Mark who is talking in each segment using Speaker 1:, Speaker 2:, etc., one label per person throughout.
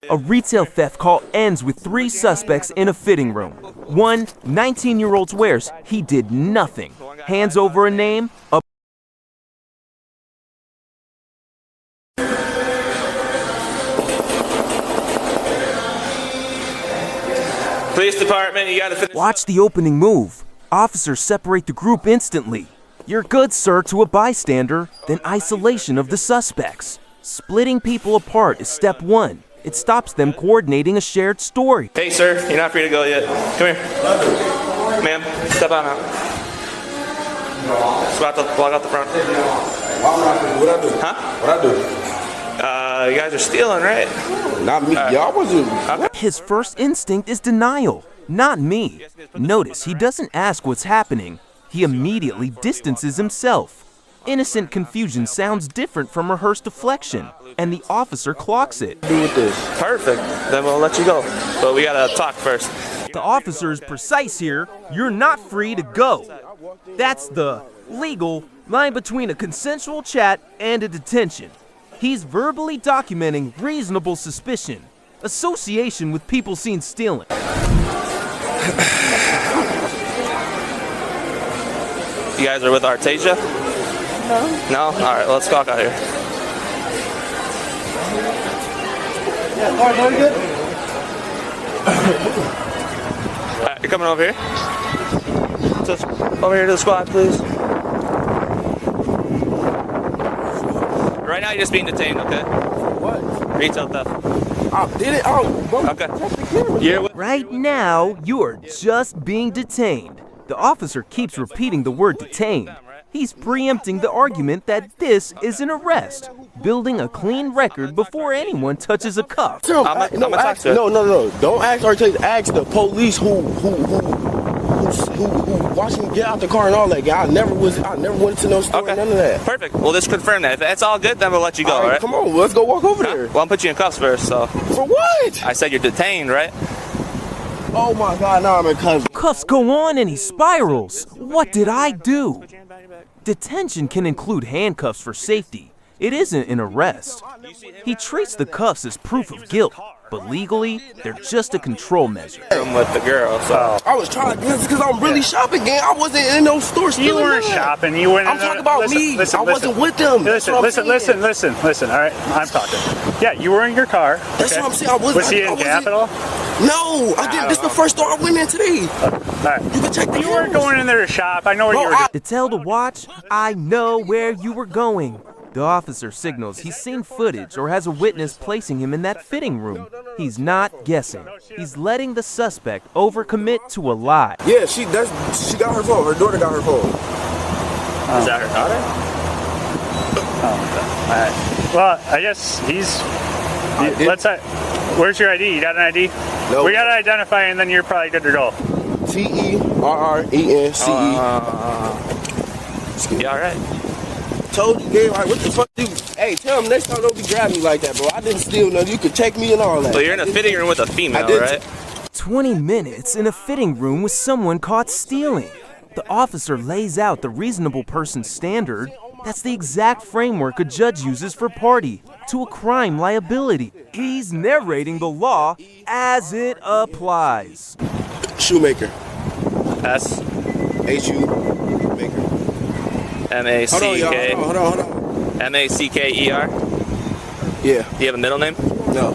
Speaker 1: A retail theft call ends with 3 suspects in a fitting room. One, 19-year-old swears he did nothing. Hands over a name, a
Speaker 2: Police department, you gotta
Speaker 1: Watch the opening move. Officers separate the group instantly. You're good, sir, to a bystander, then isolation of the suspects. Splitting people apart is step 1. It stops them coordinating a shared story.
Speaker 2: Hey, sir, you're not free to go yet. Come here. Ma'am, step on out. Just about to block out the front.
Speaker 3: What I do?
Speaker 2: Huh?
Speaker 3: What I do?
Speaker 2: You guys are stealing, right?
Speaker 3: Not me. Y'all wasn't.
Speaker 1: His first instinct is denial, not me. Notice he doesn't ask what's happening. He immediately distances himself. Innocent confusion sounds different from rehearsed deflection, and the officer clocks it.
Speaker 3: Do with this.
Speaker 2: Perfect. Then we'll let you go. But we gotta talk first.
Speaker 1: The officer is precise here. You're not free to go. That's the legal line between a consensual chat and a detention. He's verbally documenting reasonable suspicion, association with people seen stealing.
Speaker 2: You guys are with Artesia? No. No? All right, let's walk out here.
Speaker 3: Yeah, all right, good.
Speaker 2: All right, you're coming over here? Over here to the squad, please. Right now, you're just being detained, okay?
Speaker 3: What?
Speaker 2: Retail theft.
Speaker 3: I did it. Oh, bro.
Speaker 2: Okay. You're with
Speaker 1: Right now, you are just being detained. The officer keeps repeating the word detained. He's preempting the argument that this is an arrest, building a clean record before anyone touches a cuff.
Speaker 3: No, don't ask Artesia. Ask the police who watched me get out the car and all that. I never went to no store, none of that.
Speaker 2: Perfect. We'll just confirm that. If that's all good, then we'll let you go, all right?
Speaker 3: Come on, let's go walk over there.
Speaker 2: Well, I'll put you in cuffs first, so.
Speaker 3: For what?
Speaker 2: I said you're detained, right?
Speaker 3: Oh my God, now I'm in cuffs.
Speaker 1: Cuffs go on and he spirals. What did I do? Detention can include handcuffs for safety. It isn't an arrest. He treats the cuffs as proof of guilt, but legally, they're just a control measure.
Speaker 2: I'm with the girl, so.
Speaker 3: I was trying to, because I'm really shopping, gang. I wasn't in no store stealing.
Speaker 4: You weren't shopping. You went.
Speaker 3: I'm talking about me. I wasn't with them.
Speaker 4: Listen. All right, I'm talking. Yeah, you were in your car.
Speaker 3: That's what I'm saying. I wasn't.
Speaker 4: Was he in Capitol?
Speaker 3: No, I didn't. This is the first store I went in today.
Speaker 4: All right.
Speaker 3: You can check the
Speaker 4: You weren't going in there to shop. I know where you were.
Speaker 1: To tell the watch, I know where you were going. The officer signals he's seen footage or has a witness placing him in that fitting room. He's not guessing. He's letting the suspect overcommit to a lie.
Speaker 3: Yeah, she got her phone. Her daughter got her phone.
Speaker 2: Is that her daughter?
Speaker 4: Oh, all right. Well, I guess where's your ID? You got an ID?
Speaker 3: No.
Speaker 4: We got to identify, and then you're probably good to go.
Speaker 3: TERRENCE.
Speaker 2: Yeah, all right.
Speaker 3: Told you, game. Like, what the fuck, dude? Hey, tell him next time don't be grabbing me like that, bro. I didn't steal nothing. You could check me and all that.
Speaker 2: So you're in a fitting room with a female, right?
Speaker 1: 20 minutes in a fitting room with someone caught stealing. The officer lays out the reasonable person standard. That's the exact framework a judge uses for party to a crime liability. He's narrating the law as it applies.
Speaker 3: Shoemaker.
Speaker 2: S.
Speaker 3: H-U. Maker.
Speaker 2: M-A-C-K.
Speaker 3: Hold on.
Speaker 2: M-A-C-K-E-R?
Speaker 3: Yeah.
Speaker 2: Do you have a middle name?
Speaker 3: No.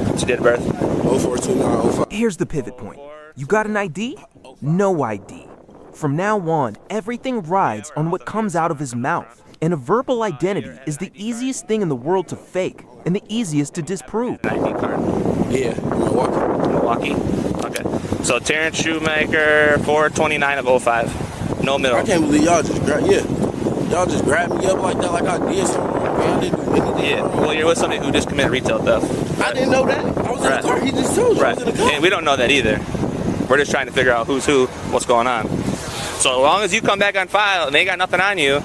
Speaker 2: What's your date of birth?
Speaker 3: 042905.
Speaker 1: Here's the pivot point. You got an ID? No ID. From now on, everything rides on what comes out of his mouth. And a verbal identity is the easiest thing in the world to fake and the easiest to disprove.
Speaker 2: ID card.
Speaker 3: Yeah, Milwaukee.
Speaker 2: Okay. So Terrence Shoemaker, 4/29 of 05. No middle.
Speaker 3: I can't believe y'all just grabbed me up like that, like I did something wrong. Man, I didn't do anything.
Speaker 2: Yeah. Well, you're with somebody who just committed retail theft.
Speaker 3: I didn't know that. I was in the car. He just told you. I was in the car.
Speaker 2: And we don't know that either. We're just trying to figure out who's who, what's going on. So as long as you come back on file and they got nothing on you,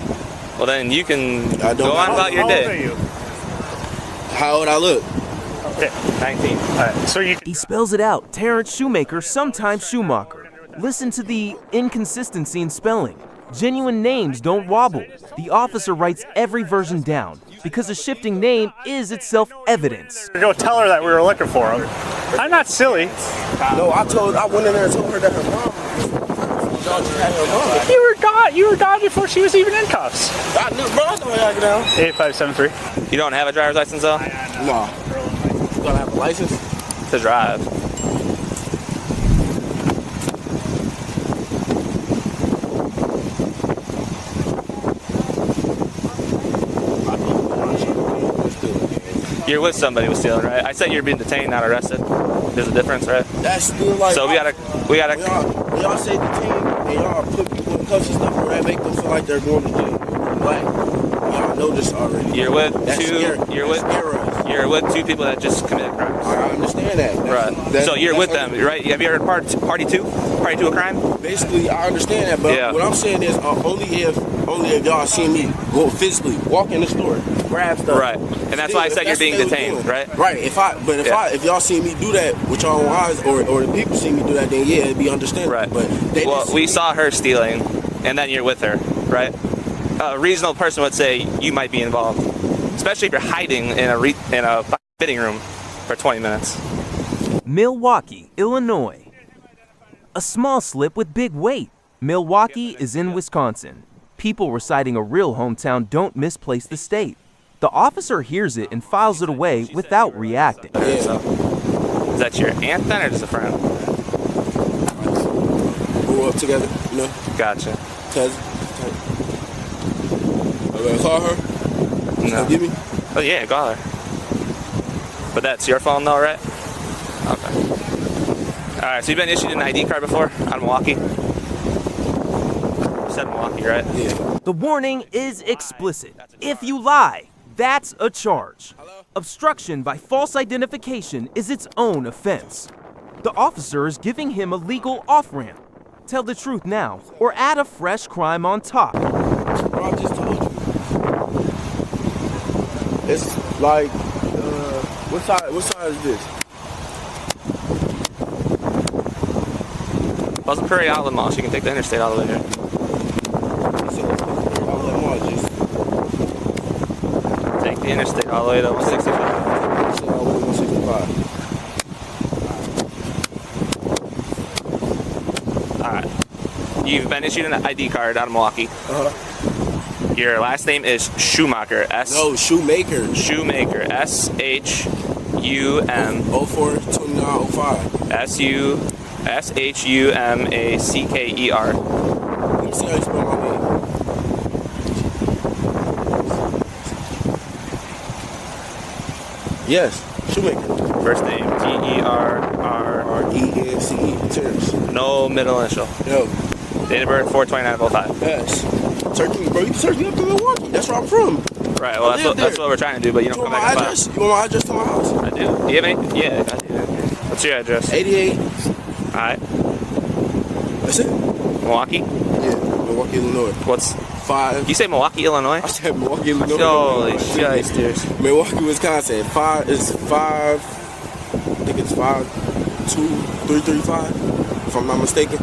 Speaker 2: well then you can go on about your day.
Speaker 4: How old are you?
Speaker 3: How old I look?
Speaker 4: Okay.
Speaker 2: 19.
Speaker 4: All right. So
Speaker 1: He spells it out. Terrence Shoemaker, sometimes Schumacher. Listen to the inconsistency in spelling. Genuine names don't wobble. The officer writes every version down. because a shifting name is itself evidence.
Speaker 4: Go tell her that we were looking for him. I'm not silly.
Speaker 3: No, I went in there and told her that her mom John just had her mom.
Speaker 4: You were gone before she was even in cuffs.
Speaker 3: I knew, bro, I know how to get down.
Speaker 4: 8573.
Speaker 2: You don't have a driver's license though?
Speaker 3: No. You gotta have a license?
Speaker 2: To drive. You're with somebody who's stealing, right? I said you're being detained, not arrested. There's a difference, right?
Speaker 3: That's still like.
Speaker 2: So we gotta.
Speaker 3: When y'all say detained and y'all put people in cuffs and stuff, where that make them feel like they're going to jail. Like, y'all know this already.
Speaker 2: You're with
Speaker 3: That's
Speaker 2: two.
Speaker 3: Scary.
Speaker 2: You're with two people that just committed crimes.
Speaker 3: I understand that.
Speaker 2: Right. So you're with them, right? Have you heard party two? Party to a crime?
Speaker 3: Basically, I understand that, but what I'm saying is only if y'all see me go physically walk in the store, grab stuff.
Speaker 2: Right. And that's why I said you're being detained, right?
Speaker 3: Right. If y'all see me do that with y'all own eyes, or the people see me do that, then yeah, it'd be understandable.
Speaker 2: Right.
Speaker 3: But
Speaker 2: we saw her stealing, and then you're with her, right? A reasonable person would say you might be involved, especially if you're hiding in a fitting room for 20 minutes.
Speaker 1: Milwaukee, Illinois. A small slip with big weight. Milwaukee is in Wisconsin. People reciting a real hometown don't misplace the state. The officer hears it and files it away without reacting.
Speaker 2: Yeah. So, is that your aunt then, or just a friend?
Speaker 3: Grew up together, you know.
Speaker 2: Gotcha.
Speaker 3: Cousin. I'm gonna call her.
Speaker 2: No.
Speaker 3: Give me.
Speaker 2: Oh yeah, call her. But that's your phone though, right? Okay. All right. So you've been issued an ID card before out of Milwaukee. You said Milwaukee, right?
Speaker 3: Yeah.
Speaker 1: The warning is explicit. If you lie, that's a charge. Obstruction by false identification is its own offense. The officer is giving him a legal off-ramp. Tell the truth now, or add a fresh crime on top.
Speaker 3: Bro, I just told you. It's like, what size is this?
Speaker 2: Pleasant Prairie Outlet Mall. So you can take the interstate all the way here. Take the interstate all the way to 165.
Speaker 3: All the way to 165.
Speaker 2: All right. You've been issued an ID card out of Milwaukee. Your last name is Schumacher.
Speaker 3: No, Shoemaker.
Speaker 2: Shoemaker. S-H-U-M.
Speaker 3: 04-2905.
Speaker 2: S-U-S-H-U-M-A-C-K-E-R.
Speaker 3: Let me see how you spell my name. Yes, Shoemaker.
Speaker 2: First name T-E-R-R.
Speaker 3: R-E-N-C-E. Terrence.
Speaker 2: No middle initial.
Speaker 3: No.
Speaker 2: Date of birth 4/29/05.
Speaker 3: Yes. Search me, bro. You can search me up in Milwaukee. That's where I'm from.
Speaker 2: Right. Well, that's what we're trying to do, but you don't come back
Speaker 3: my address? You want my address to my house?
Speaker 2: I do. Do you have any? Yeah, I do. What's your address?
Speaker 3: 88.
Speaker 2: All right.
Speaker 3: That's it.
Speaker 2: Milwaukee.
Speaker 3: Yeah, Milwaukee, Illinois.
Speaker 2: What's
Speaker 3: 5.
Speaker 2: You say Milwaukee, Illinois?
Speaker 3: I said Milwaukee, Illinois.
Speaker 2: Holy shysters.
Speaker 3: Milwaukee, Wisconsin. 5 is 5. I think it's 52335. If I'm not mistaken.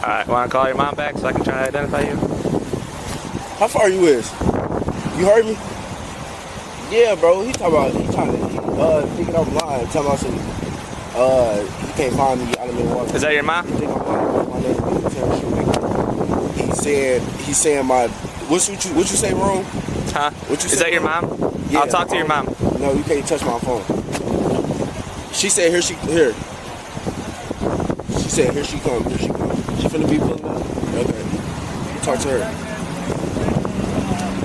Speaker 2: All right. Want to call your mom back so I can try to identify you?
Speaker 3: How far you is? You heard me? Yeah, bro. He trying to thinking I'm lying. Talking about some. He can't find me out of Milwaukee.
Speaker 2: Is that your mom?
Speaker 3: I think I'm lying. My name is Terrence Shoemaker. He's saying my. What you say wrong?
Speaker 2: Huh?
Speaker 3: What you
Speaker 2: Is that your mom?
Speaker 3: Yeah,
Speaker 2: I'll talk to your mom.
Speaker 3: No, you can't touch my phone. She said here. She said here she comes. Here she comes. She finna be pulling up. Okay. Talk to her.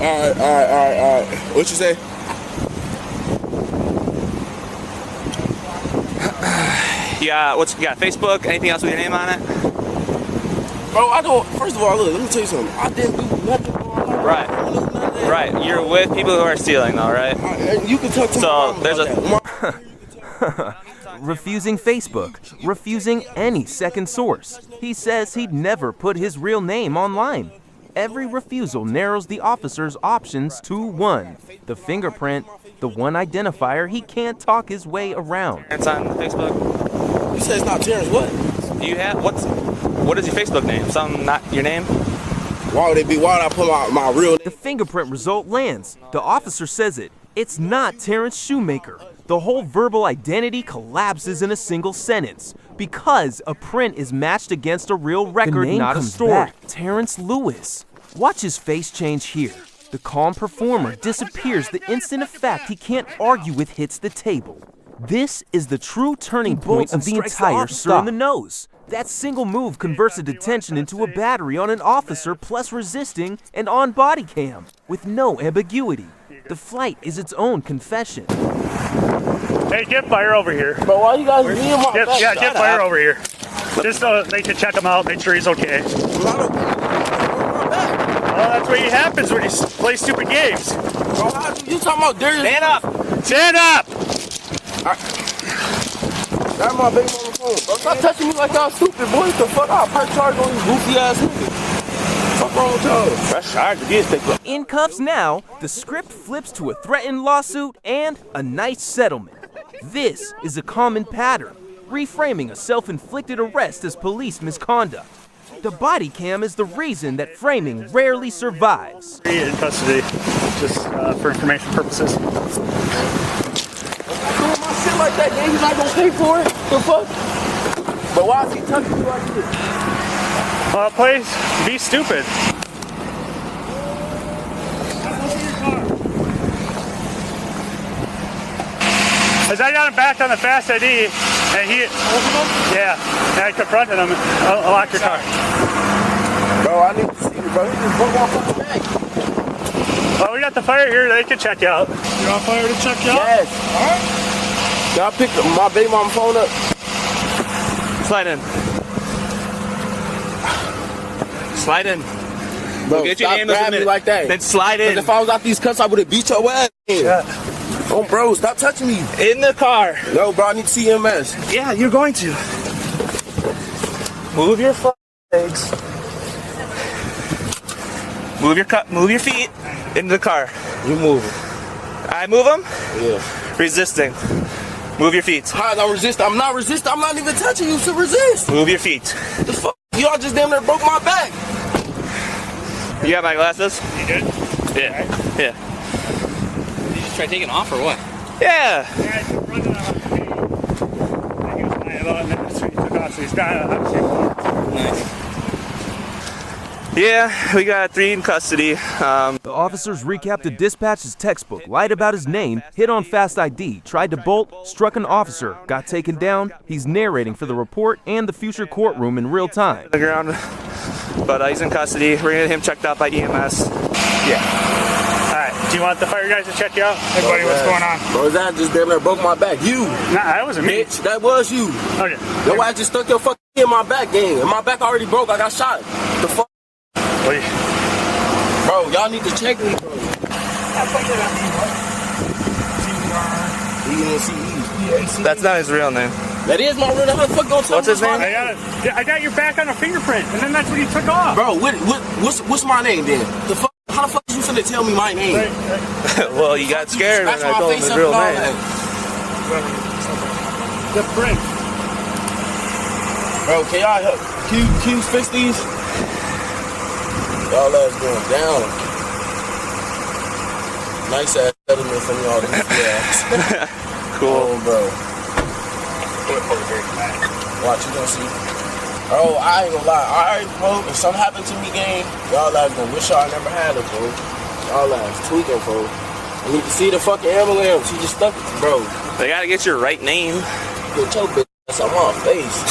Speaker 3: All right. What you say?
Speaker 2: Yeah. You got Facebook? Anything else with your name on it?
Speaker 3: Bro, I don't. First of all, look. Let me tell you something. I didn't do nothing.
Speaker 2: Right. Right. You're with people who are stealing, though, right?
Speaker 3: You can talk to my mom
Speaker 2: there's
Speaker 3: about that.
Speaker 1: Refusing Facebook, refusing any second source. He says he'd never put his real name online. Every refusal narrows the officer's options to one, the fingerprint, the one identifier he can't talk his way around.
Speaker 2: It's on Facebook.
Speaker 3: You said it's not Terrence. What?
Speaker 2: Do you have what is your Facebook name? Something not your name?
Speaker 3: Why would I put my real
Speaker 1: The fingerprint result lands. The officer says it. It's not Terrence Shoemaker. The whole verbal identity collapses in a single sentence because a print is matched against a real record, not a story. Terrence Lewis. Watch his face change here. The calm performer disappears the instant a fact he can't argue with hits the table. This is the true turning point of the entire stop. In the nose. That single move converts a detention into a battery on an officer plus resisting and on body cam with no ambiguity. The flight is its own confession.
Speaker 4: Hey, get fire over here.
Speaker 3: But why you guys being my back?
Speaker 4: Yeah, get fire over here. Just so they can check him out, make sure he's okay.
Speaker 3: Well,
Speaker 4: Well, that's what happens when you play stupid games.
Speaker 3: bro, you talking about Darius?
Speaker 2: Stand up!
Speaker 4: Stand up!
Speaker 3: That's my baby on the phone. Bro, stop touching me like y'all stupid, boy. What the fuck? I'll press charge on these goofy ass niggas. Fuck wrong with y'all? Press charge.
Speaker 1: In cuffs now, the script flips to a threatened lawsuit and a nice settlement. This is a common pattern, reframing a self-inflicted arrest as police misconduct. The body cam is the reason that framing rarely survives.
Speaker 4: In custody, just for information purposes.
Speaker 3: Doing my shit like that, then he's not gonna pay for it? The fuck? But why is he touching me like this?
Speaker 4: Please, be stupid. As I got him back on the fast ID, and and I confronted him, unlock your car.
Speaker 3: Bro, I need to see you, bro. He just broke my fucking back.
Speaker 4: Well, we got the fire here, they can check you out. You want fire to check you out?
Speaker 3: Yes. Alright. Can I pick my baby mama phone up?
Speaker 2: Slide in. Slide in.
Speaker 3: Bro,
Speaker 2: Get your
Speaker 3: stop
Speaker 2: handles in
Speaker 3: grabbing
Speaker 2: it.
Speaker 3: me like that.
Speaker 2: Then slide in.
Speaker 3: If I was out these cuts, I would have beat your ass.
Speaker 4: Yeah.
Speaker 3: Oh, bro, stop touching me.
Speaker 2: In the car.
Speaker 3: No, bro, I need to see MS.
Speaker 2: Yeah, you're going to. Move your legs. Move your feet into the car.
Speaker 3: You moving.
Speaker 2: I move them.
Speaker 3: Yeah.
Speaker 2: Resisting. Move your feet.
Speaker 3: How I resist? I'm not resisting. I'm not even touching you to resist.
Speaker 2: Move your feet.
Speaker 3: The fuck? Y'all just damn near broke my back.
Speaker 2: You got my glasses?
Speaker 4: You good?
Speaker 2: Yeah.
Speaker 4: Right.
Speaker 2: Yeah.
Speaker 5: Did you just try taking off or what?
Speaker 2: Yeah.
Speaker 4: Yeah, I confronted him. He was lying about it, and that's when he took off, so he's got a
Speaker 5: Nice.
Speaker 2: Yeah, we got 3 in custody.
Speaker 1: The officers recapped the dispatch's textbook, lied about his name, hit on fast ID, tried to bolt, struck an officer, got taken down. He's narrating for the report and the future courtroom in real time.
Speaker 2: The ground, but he's in custody. We're gonna get him checked out by EMS.
Speaker 4: All right, do you want the fire guys to check you out? Hey, buddy, what's going on?
Speaker 3: Bro, that just damn near broke my back. You.
Speaker 4: Nah, that wasn't me.
Speaker 3: Bitch, that was you.
Speaker 4: Okay.
Speaker 3: Yo, I just stuck your fucking in my back, gang. And my back already broke. I got shot. The fuck?
Speaker 4: Wait.
Speaker 3: Bro, y'all need to check me, bro.
Speaker 2: That's not his real name.
Speaker 3: That is my real name. How the fuck gonna tell
Speaker 2: What's
Speaker 3: me
Speaker 2: his
Speaker 3: my
Speaker 2: name?
Speaker 4: I got your back on a fingerprint, and then that's when he took off.
Speaker 3: Bro, what's my name then? The fuck? How the fuck you finna tell me my name?
Speaker 2: Well, you got scared when
Speaker 3: Scratch
Speaker 2: I
Speaker 3: my
Speaker 2: told him
Speaker 3: face
Speaker 2: his
Speaker 3: up
Speaker 2: real
Speaker 3: and all
Speaker 2: name.
Speaker 3: that.
Speaker 4: The print.
Speaker 3: Bro, can y'all help? Can you fix these? Y'all ass going down. Nice ass settlement from y'all. Yeah.
Speaker 2: Cool.
Speaker 3: Oh, bro. Watch, you gonna see. Oh, I ain't gonna lie. Alright, bro, if something happened to me, gang, y'all ass gonna wish y'all never had it, bro. Y'all ass tweaking, bro. I need to see the fucking ambulance. She just stuck it, bro.
Speaker 2: They gotta get your right name.
Speaker 3: Get your bitch ass on my face.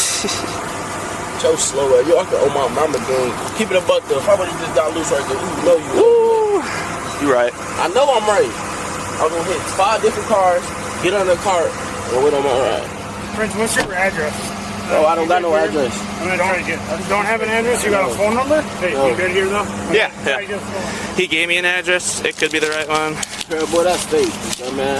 Speaker 3: So slow ass. Yo, I can owe my mama, gang. Keep it a buck, though. If I would've just got loose right there, you know you.
Speaker 2: Woo! You right.
Speaker 3: I know I'm right. I'm gonna hit 5 different cars, get on the cart, and wait on my ride.
Speaker 4: Prince, what's your address?
Speaker 3: Oh, I don't got no address.
Speaker 4: Don't have an address? You got a phone number? Hey,
Speaker 3: No.
Speaker 4: you good here though?
Speaker 2: Yeah, yeah. He gave me an address. It could be the right one.
Speaker 3: Girl, boy, that's fake, man.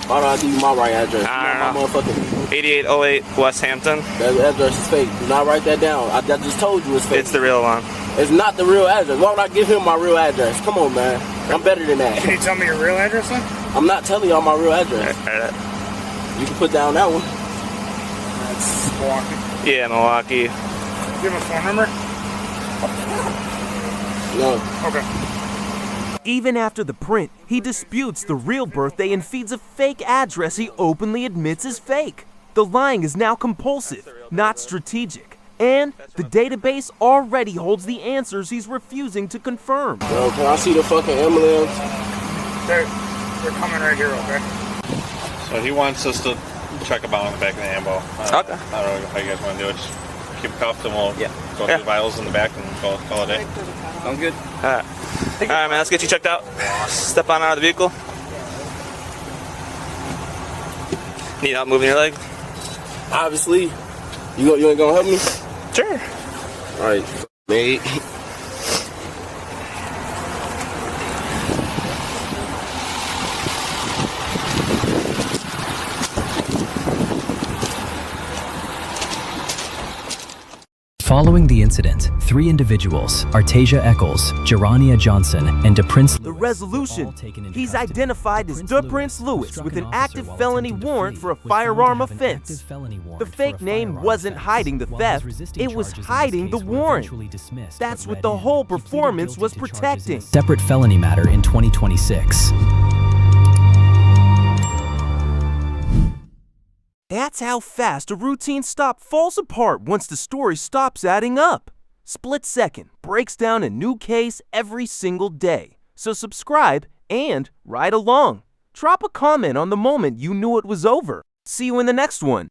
Speaker 3: Why do I give you my right address?
Speaker 2: I
Speaker 3: My
Speaker 2: don't know.
Speaker 3: motherfucking
Speaker 2: 8808 West Hampton.
Speaker 3: that address is fake. Do not write that down. I just told you it's fake.
Speaker 2: It's the real one.
Speaker 3: It's not the real address. Why would I give him my real address? Come on, man. I'm better than that.
Speaker 4: Can you tell me your real address then?
Speaker 3: I'm not telling y'all my real address.
Speaker 2: Alright.
Speaker 3: You can put down that one.
Speaker 4: That's Milwaukee.
Speaker 2: Yeah, Milwaukee.
Speaker 4: Do you have a phone number?
Speaker 3: No.
Speaker 4: Okay.
Speaker 1: Even after the print, he disputes the real birthday and feeds a fake address he openly admits is fake. The lying is now compulsive, not strategic. And the database already holds the answers he's refusing to confirm.
Speaker 3: Yo, can I see the fucking emblems?
Speaker 4: They're coming right here, okay?
Speaker 5: So he wants us to check them out on the back of the ammo.
Speaker 2: Okay.
Speaker 5: I don't know how you guys want to do it. Just keep cuffed and we'll go through the vials in the back and call it a day.
Speaker 2: Sounds good. All right. All right, man, let's get you checked out. Step on out of the vehicle. Need help moving your leg?
Speaker 3: Obviously. You ain't gonna help me?
Speaker 2: Sure.
Speaker 3: All right, mate.
Speaker 6: Following the incident, 3 individuals, Artasia Eccles, Gerania Johnson, and DePrince
Speaker 1: The resolution, he's identified as DePrince Lewis with an active felony warrant for a firearm offense. The fake name wasn't hiding the theft, it was hiding the warrant. That's what the whole performance was protecting.
Speaker 6: Separate felony matter in 2026.
Speaker 1: That's how fast a routine stop falls apart once the story stops adding up. Split Second breaks down a new case every single day. So subscribe and ride along. Drop a comment on the moment you knew it was over. See you in the next one.